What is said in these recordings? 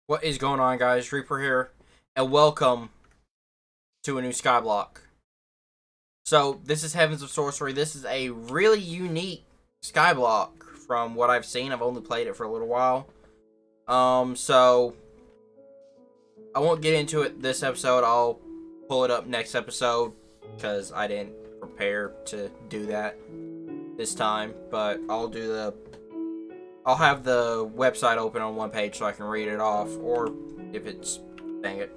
What is going on, guys? Reaper here, and welcome to a new Skyblock. So, this is Heavens of Sorcery. This is a really unique Skyblock from what I've seen. I've only played it for a little while. So I won't get into it this episode. I'll pull it up next episode because I didn't prepare to do that this time. But I'll have the website open on one page so I can read it off, or if it's, dang it.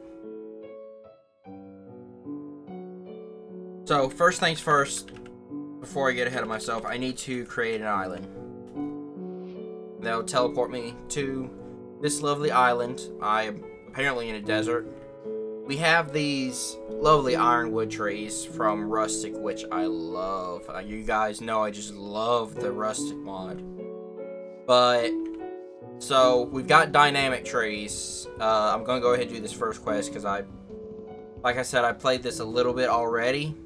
So, first things first, before I get ahead of myself, I need to create an island. That'll teleport me to this lovely island. I am apparently in a desert. We have these lovely ironwood trees from Rustic, which I love. You guys know I just love the Rustic mod. But, so, we've got dynamic trees. I'm going to go ahead and do this first quest because like I said, I played this a little bit already.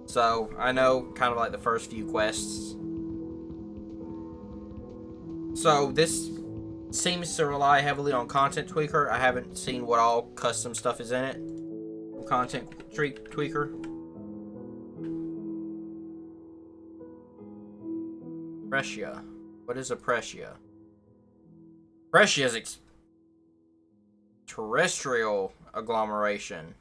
So, I know kind of like the first few quests. So, this seems to rely heavily on Content Tweaker. I haven't seen what all custom stuff is in it from Content Tweaker. Precia. What is a Precia? Precia is terrestrial agglomeration.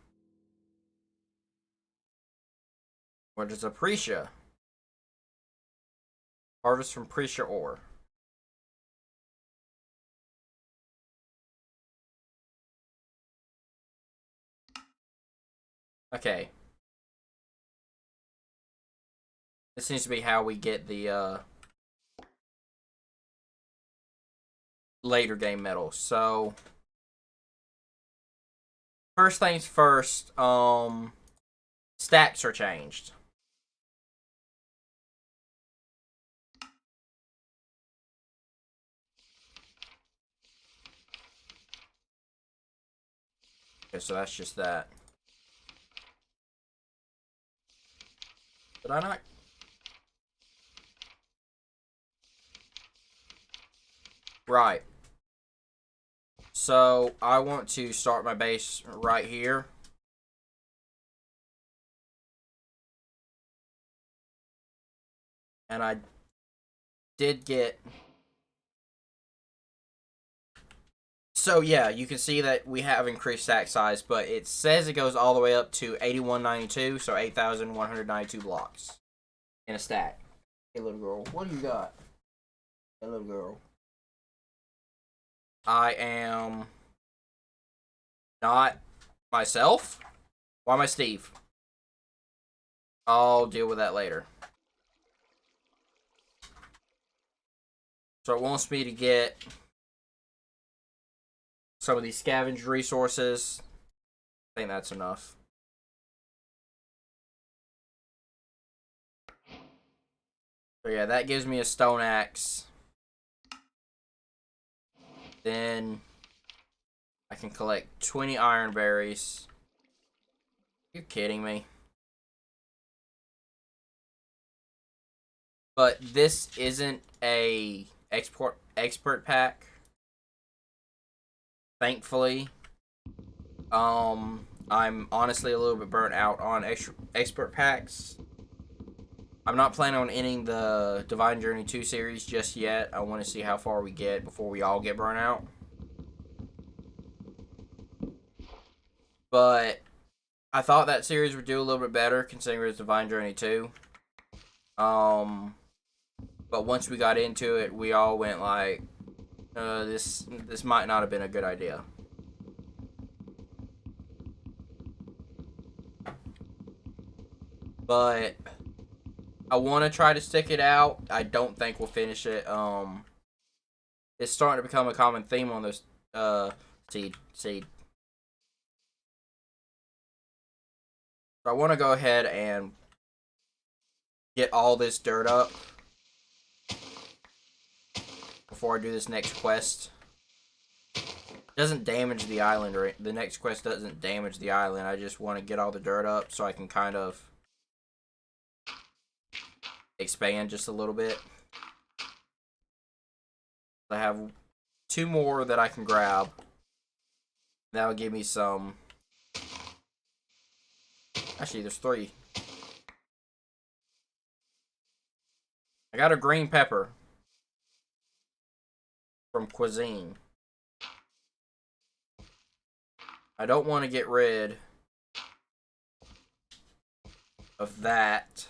What is a Precia? Harvest from Precia ore. Okay. This seems to be how we get the later game medals. So, first things first, stats are changed. Okay, so that's just that. Did I not? Right. So, I want to start my base right here. And I did get... So, yeah, you can see that we have increased stack size, but it says it goes all the way up to 8192, so 8,192 blocks in a stack. Hey, little girl, what do you got? Hey, little girl. I am not myself. Why am I Steve? I'll deal with that later. So it wants me to get some of these scavenged resources. I think that's enough. So yeah, that gives me a stone axe. Then I can collect 20 iron berries. Are you kidding me? But this isn't a expert pack. Thankfully. I'm honestly a little bit burnt out on expert packs. I'm not planning on ending the Divine Journey 2 series just yet. I want to see how far we get before we all get burnt out. But I thought that series would do a little bit better considering it's Divine Journey 2. But once we got into it, we all went like, this might not have been a good idea. But I want to try to stick it out. I don't think we'll finish it. It's starting to become a common theme on this seed. So I want to go ahead and get all this dirt up before I do this next quest. It doesn't damage the island, or the next quest doesn't damage the island. I just want to get all the dirt up so I can kind of expand just a little bit. I have 2 more that I can grab. That'll give me some... Actually, there's 3. I got a green pepper from Cuisine. I don't want to get rid of that.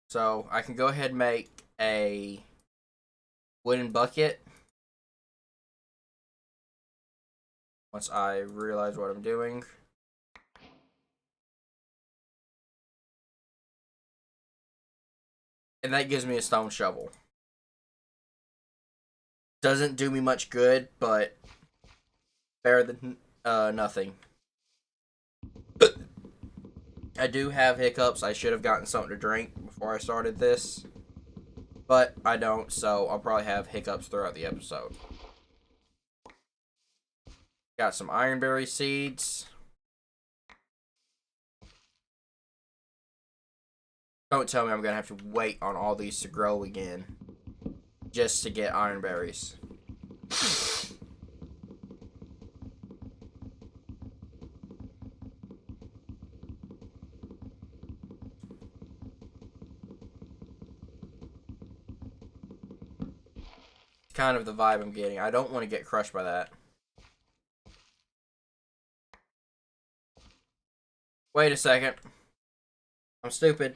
So I can go ahead and make a wooden bucket. Once I realize what I'm doing. And that gives me a stone shovel. Doesn't do me much good, but better than nothing. I do have hiccups. I should have gotten something to drink before I started this. But I don't, so I'll probably have hiccups throughout the episode. Got some ironberry seeds. Don't tell me I'm going to have to wait on all these to grow again. Just to get ironberries. Kind of the vibe I'm getting. I don't want to get crushed by that. Wait a second. I'm stupid.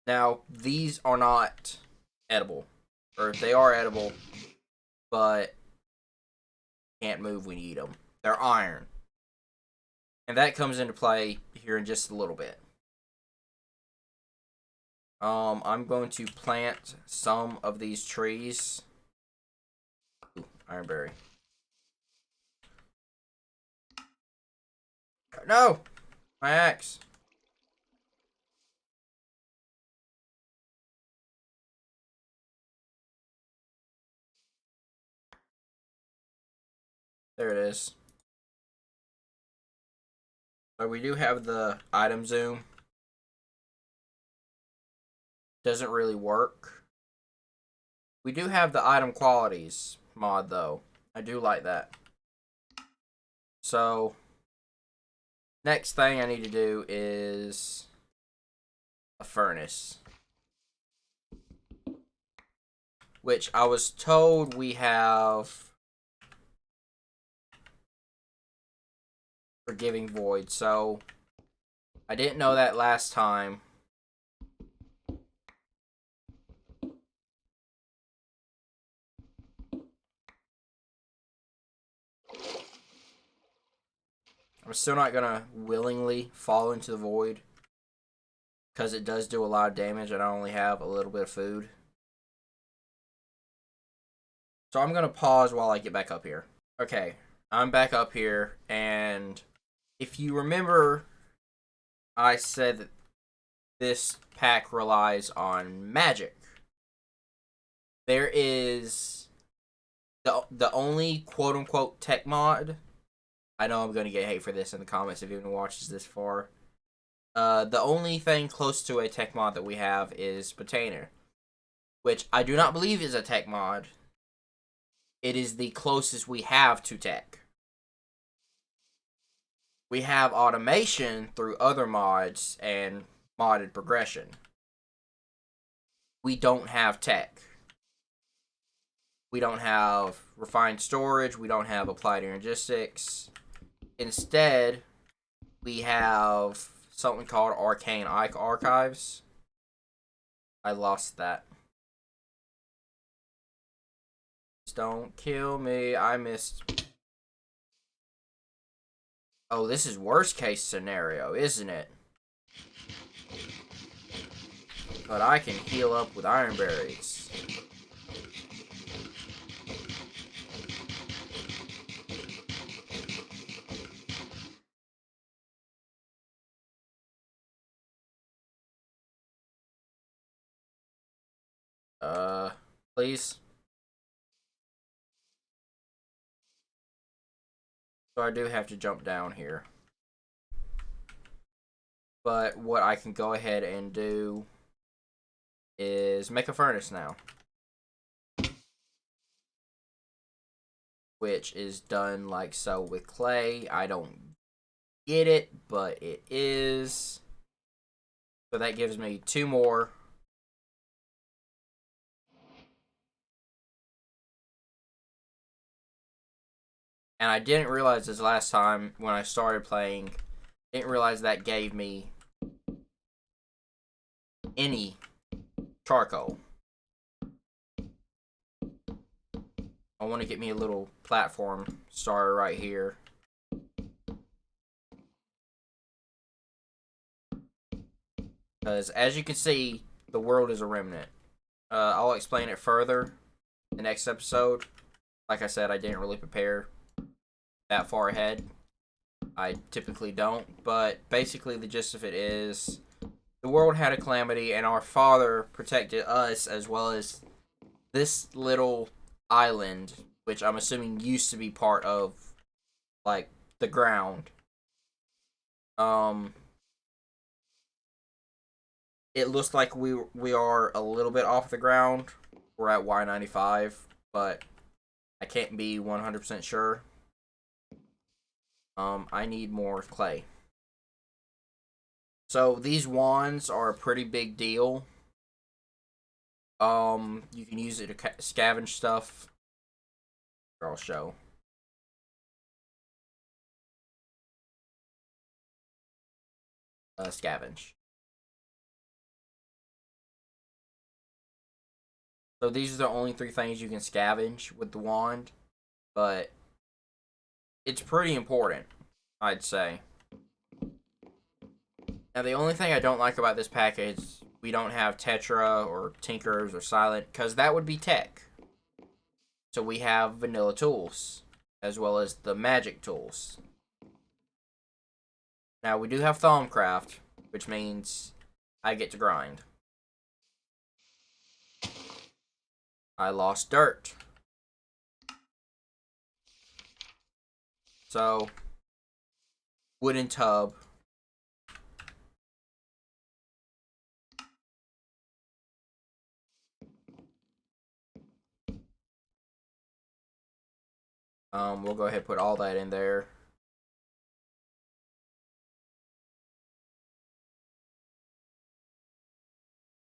Now, these are not edible. Or they are edible, but can't move when you eat them. They're iron. And that comes into play here in just a little bit. I'm going to plant some of these trees. Ooh, ironberry. No! My axe. There it is. So we do have the item zoom. Doesn't really work. We do have the item qualities mod though. I do like that. So next thing I need to do is a furnace. Which I was told we have Forgiving Void. So I didn't know that last time. I'm still not gonna willingly fall into the void because it does do a lot of damage and I only have a little bit of food. So I'm gonna pause while I get back up here. Okay, I'm back up here, and if you remember, I said that this pack relies on magic. There is the only quote-unquote tech mod. I know I'm going to get hate for this in the comments if anyone watches this far. The only thing close to a tech mod that we have is Botana, which I do not believe is a tech mod. It is the closest we have to tech. We have automation through other mods and modded progression. We don't have tech. We don't have refined storage. We don't have applied energistics. Instead, we have something called Arcane Archives. I lost that. Don't kill me. I missed. Oh, this is worst case scenario, isn't it? But I can heal up with ironberries. Please. So I do have to jump down here. But what I can go ahead and do is make a furnace now. Which is done like so with clay. I don't get it, but it is. So that gives me 2 more. And I didn't realize this last time when I started playing. Didn't realize that gave me any charcoal. I want to get me a little platform starter right here. Because as you can see, the world is a remnant. I'll explain it further in the next episode. Like I said, I didn't really prepare that far ahead. I typically don't. But basically the gist of it is the world had a calamity and our father protected us as well as this little island, which I'm assuming used to be part of, like, the ground. It looks like we are a little bit off the ground. We're at Y95, but I can't be 100% sure. I need more clay. So these wands are a pretty big deal. You can use it to scavenge stuff. I'll show. Scavenge. So these are the only 3 things you can scavenge with the wand, but it's pretty important, I'd say. Now the only thing I don't like about this package, we don't have Tetra or Tinkers or Silent, because that would be tech. So we have vanilla tools, as well as the magic tools. Now we do have Thaumcraft, which means I get to grind. I lost dirt. So, wooden tub. We'll go ahead and put all that in there.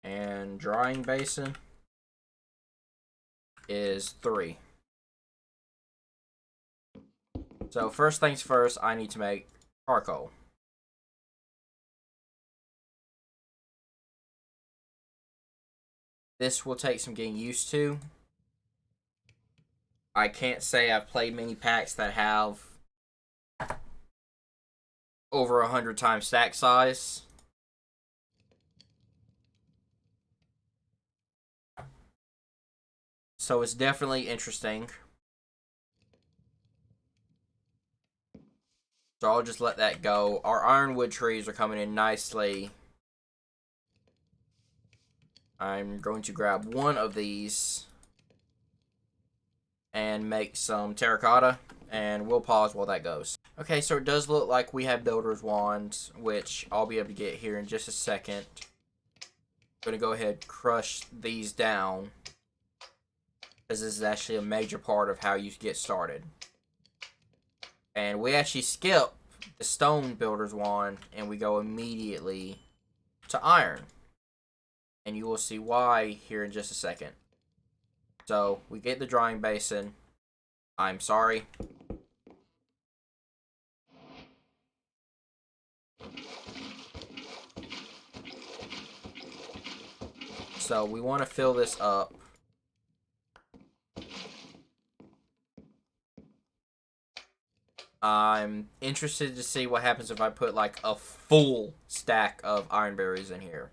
And drying basin is 3. So first things first, I need to make charcoal. This will take some getting used to. I can't say I've played many packs that have over 100 times stack size. So it's definitely interesting. So I'll just let that go. Our ironwood trees are coming in nicely. I'm going to grab one of these and make some terracotta, and we'll pause while that goes. Okay, so it does look like we have builder's wands, which I'll be able to get here in just a second. I'm going to go ahead and crush these down, because this is actually a major part of how you get started. And we actually skip the stone builder's wand, and we go immediately to iron. And you will see why here in just a second. So, we get the drying basin. I'm sorry. So, we want to fill this up. I'm interested to see what happens if I put, like, a full stack of iron berries in here.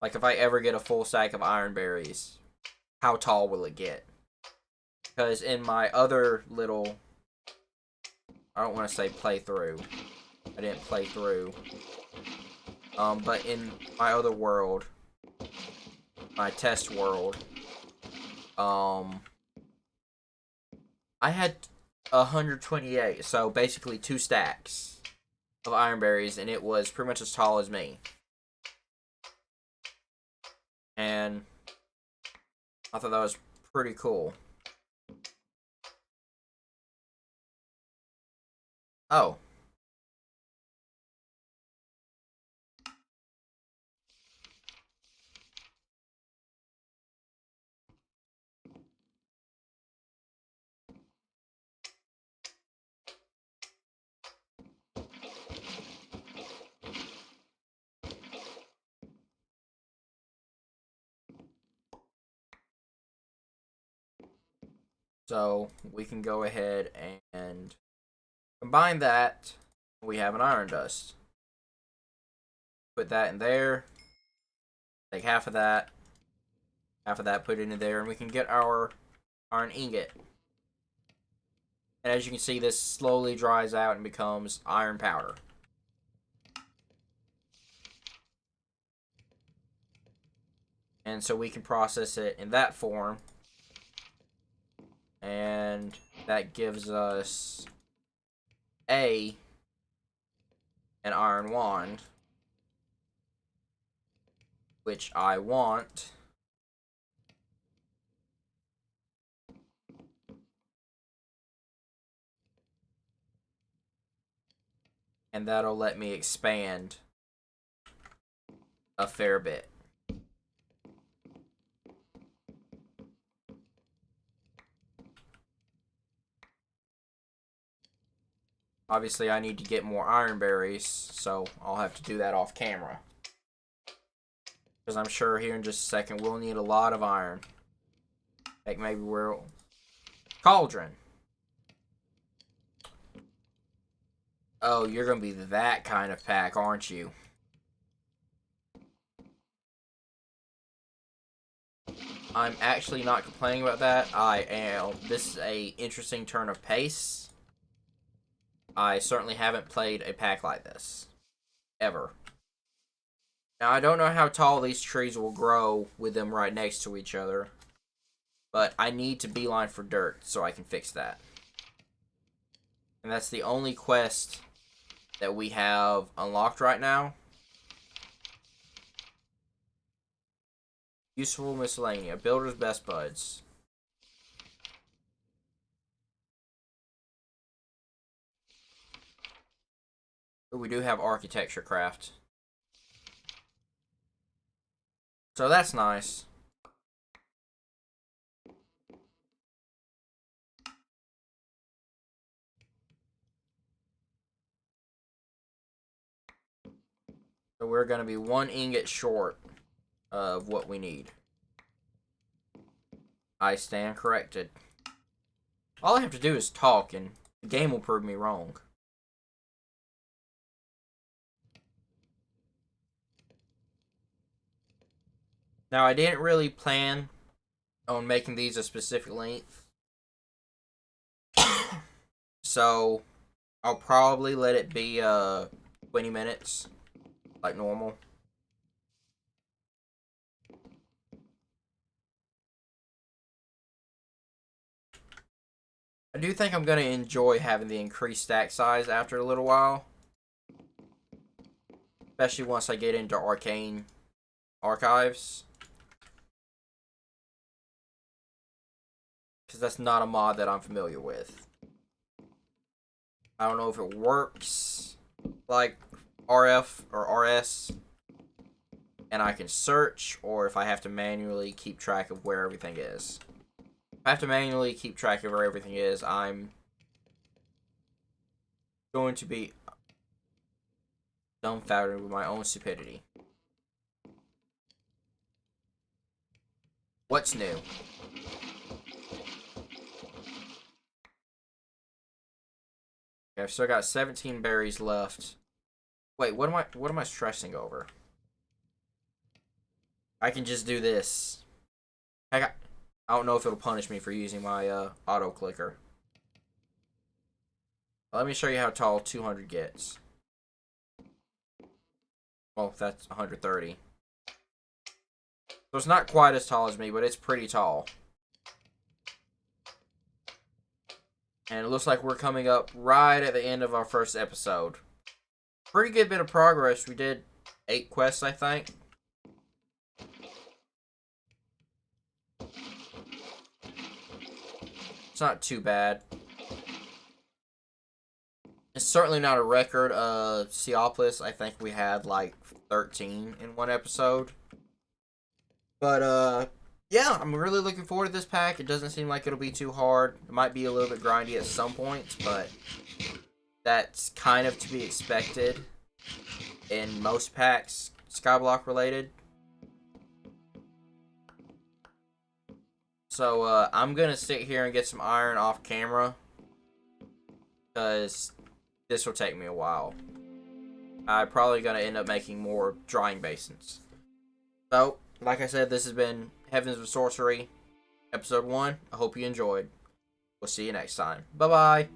Like, if I ever get a full stack of iron berries, how tall will it get? Because in my other little, I don't want to say playthrough. I didn't play through. But in my other world, my test world, I had 128, so basically 2 stacks of iron berries, and it was pretty much as tall as me. And I thought that was pretty cool. Oh. So we can go ahead and combine that. We have an iron dust. Put that in there. Take half of that, put it in there, and we can get our iron ingot. And as you can see, this slowly dries out and becomes iron powder. And so we can process it in that form. And that gives us an iron wand, which I want. And that'll let me expand a fair bit. Obviously, I need to get more iron berries, so I'll have to do that off camera. Because I'm sure here in just a second we'll need a lot of iron. Like maybe we're... Cauldron. Oh, you're going to be that kind of pack, aren't you? I'm actually not complaining about that. I am. This is a interesting turn of pace. I certainly haven't played a pack like this. Ever. Now, I don't know how tall these trees will grow with them right next to each other. But I need to beeline for dirt so I can fix that. And that's the only quest that we have unlocked right now. Useful miscellanea. Builder's best buds. Ooh, we do have architecture craft. So that's nice. So we're going to be 1 ingot short of what we need. I stand corrected. All I have to do is talk and the game will prove me wrong. Now, I didn't really plan on making these a specific length. So, I'll probably let it be 20 minutes, like normal. I do think I'm going to enjoy having the increased stack size after a little while. Especially once I get into Arcane Archives. Because that's not a mod that I'm familiar with. I don't know if it works like RF or RS. And I can search, or if I have to manually keep track of where everything is. If I have to manually keep track of where everything is, I'm going to be dumbfounded with my own stupidity. What's new? Okay, I've still got 17 berries left. Wait, what am I stressing over? I can just do this. I don't know if it'll punish me for using my auto clicker. Let me show you how tall 200 gets. Well, that's 130. So it's not quite as tall as me, but it's pretty tall. And it looks like we're coming up right at the end of our first episode. Pretty good bit of progress. We did 8 quests, I think. not too bad. It's certainly not a record. Seopolis, I think we had like 13 in one episode. But, yeah, I'm really looking forward to this pack. It doesn't seem like it'll be too hard. It might be a little bit grindy at some points, but that's kind of to be expected in most packs, Skyblock related. So, I'm going to sit here and get some iron off camera, because this will take me a while. I'm probably going to end up making more drying basins. So, like I said, this has been Heavens of Sorcery, Episode 1. I hope you enjoyed. We'll see you next time. Bye-bye.